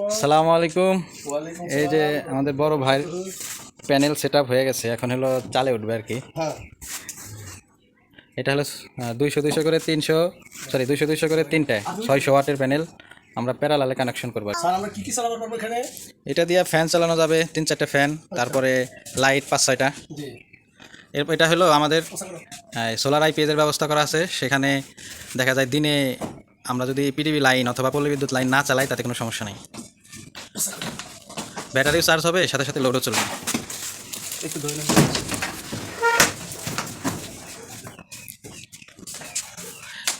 আসসালামু আলাইকুম। এই যে আমাদের বড় ভাই প্যানেল সেট আপ হয়ে গেছে, এখন হলো চালে উঠবে আর কি। এটা হলো 200 করে 300, সরি 200 করে তিনটা 600 ওয়াটের প্যানেল আমরা প্যারালালে কানেকশন করব। এটা দিয়ে ফ্যান চালানো যাবে, 3-4টা ফ্যান, তারপরে লাইট 5-6টা। এটা হলো আমাদের সোলার আইপিএস এর ব্যবস্থা করা আছে। সেখানে দেখা যায় দিনে আমরা যদি পিডিবি লাইন অথবা পল্লী বিদ্যুৎ লাইন না চালাই তাতে কোনো সমস্যা নেই। ব্যাটারিও চার্জ হবে, সাথে সাথে লোডও চলবে।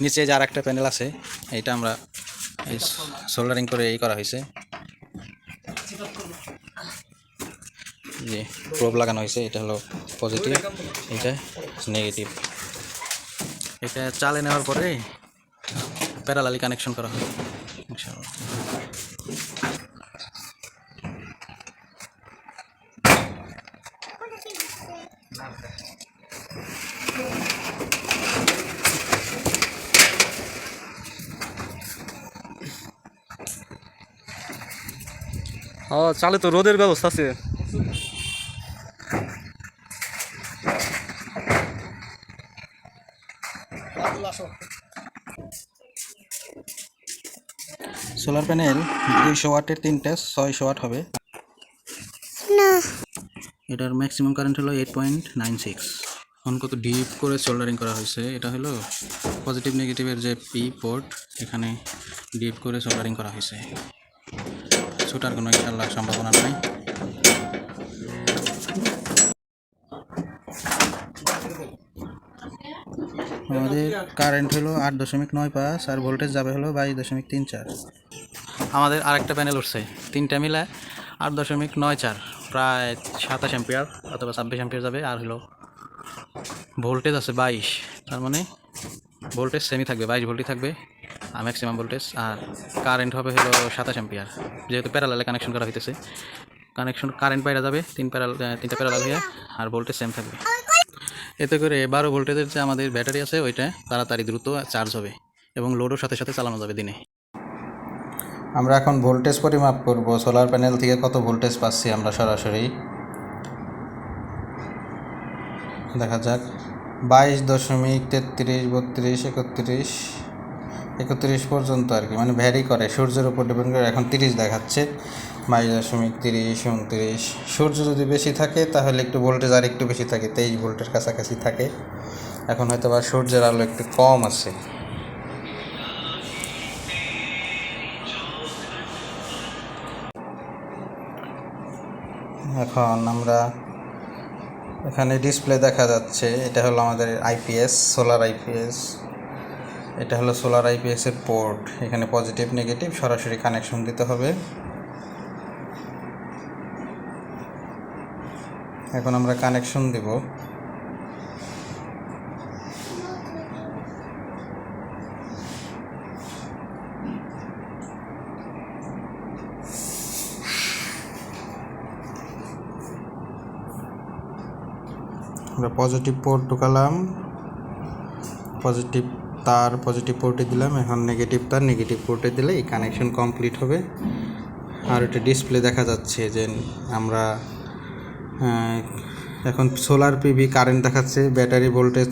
নিচে যে আর একটা প্যানেল আছে, এইটা আমরা এই সোল্ডারিং করে এই করা হয়েছে, যে প্রোব লাগানো হয়েছে। এটা হলো পজিটিভ, এটা নেগেটিভ। এটা চালে নেওয়ার পরে প্যারালালি কানেকশন করা হয় ইনশাআল্লাহ। চালে তো রোদের ব্যবস্থা আছে। সোলার প্যানেল 200 ওয়াটের তিনটে 600 ওয়াট হবে। এটার ম্যাক্সিমাম কারেন্ট হলো 8.96। এখন কত ডিপ করে সোল্ডারিং করা হয়েছে। এটা হলো পজিটিভ নেগেটিভের যে পি পোর্ট, এখানে ডিপ করে সোল্ডারিং করা হয়েছে। ছুটার কোনো ইনশাআল্লাহ সম্ভাবনা নাই। আমাদের কারেন্ট হলো 8.95 আর ভোল্টেজ যাবে হলো 22.34। আমাদের আরেকটা প্যানেল উঠছে, তিনটা মিলে 8.94, প্রায় 27 অ্যাম্পিয়ার অথবা 26 অ্যাম্পিয়ার যাবে। আর হলো ভোল্টেজ আছে 22, তার মানে ভোল্টেজ সেমি থাকবে, 22 ভোল্টই থাকবে আর ম্যাক্সিমাম ভোল্টেজ। আর কারেন্ট হবে হলো 27 অ্যাম্পিয়ার, যেহেতু প্যারালালে কানেকশন করা হইতেছে। কারেন্ট বাইরে যাবে তিনটা প্যারালাল হয়ে, আর ভোল্টেজ সেম থাকবে। এতে করে 12 ভোল্টেজের যে আমাদের ব্যাটারি আছে ওইটা তাড়াতাড়ি দ্রুত চার্জ হবে এবং লোডও সাথে সাথে চালানো যাবে দিনে। আমরা এখন ভোল্টেজ পরিমাপ করব, সোলার প্যানেল থেকে কত ভোল্টেজ পাচ্ছি আমরা সরাসরি। দেখা যাক 22.33, 32, 31 পর্যন্ত আর কি, মানে ভ্যারি করে, সূর্যের উপর ডিপেন্ড করে। এখন 30 দেখাচ্ছে, 22.30, 29। সূর্য যদি বেশি থাকে তাহলে একটু ভোল্টেজ আর একটু বেশি থাকে, 23 ভোল্টের কাছাকাছি থাকে। এখন হয়তো বা সূর্যের আলো একটু কম আছে। এখন আমরা এখানে ডিসপ্লে দেখা যাচ্ছে, এটা হলো আমাদের আইপিএস, সোলার আইপিএস। এটা হলো সোলার আইপিএস এর পোর্ট, এখানে পজিটিভ নেগেটিভ সরাসরি কানেকশন দিতে হবে। এখন আমরা কানেকশন দেব। আমরা পজিটিভ পোর্ট ঢুকালাম, পজিটিভ তার পজিটিভ পোর্টে দিলাম। এখন নেগেটিভ তার নেগেটিভ পোর্টে দিলে এই কানেকশন কমপ্লিট হবে। আর এটা ডিসপ্লে দেখা যাচ্ছে যে আমরা এখন সোলার পিভি কারেন্ট দেখাচ্ছে, ব্যাটারি ভোল্টেজ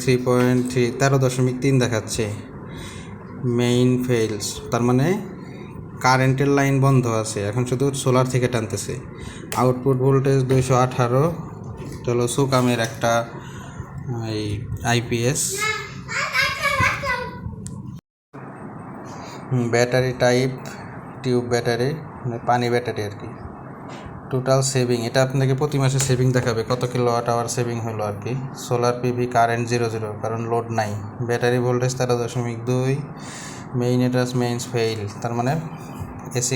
13.3 দেখাচ্ছে। মেইন ফেলস, তার মানে কারেন্টের লাইন বন্ধ আছে, এখন শুধু সোলার থেকে টানতেছে। আউটপুট ভোল্টেজ 218, চলো সুকামের একটা এই IPS. Battery type tube battery, মানে পানি ব্যাটারি আর কি। টোটাল সেভিং, এটা আপনাকে প্রতি মাসে সেভিং দেখাবে, কত কিলোওয়াট আওয়ার সেভিং হলো আর কি। সোলার পিভি কারেন্ট 0, কারণ লোড নাই। Battery voltage 13.2। মেইন ফেইল, তার মানে এসি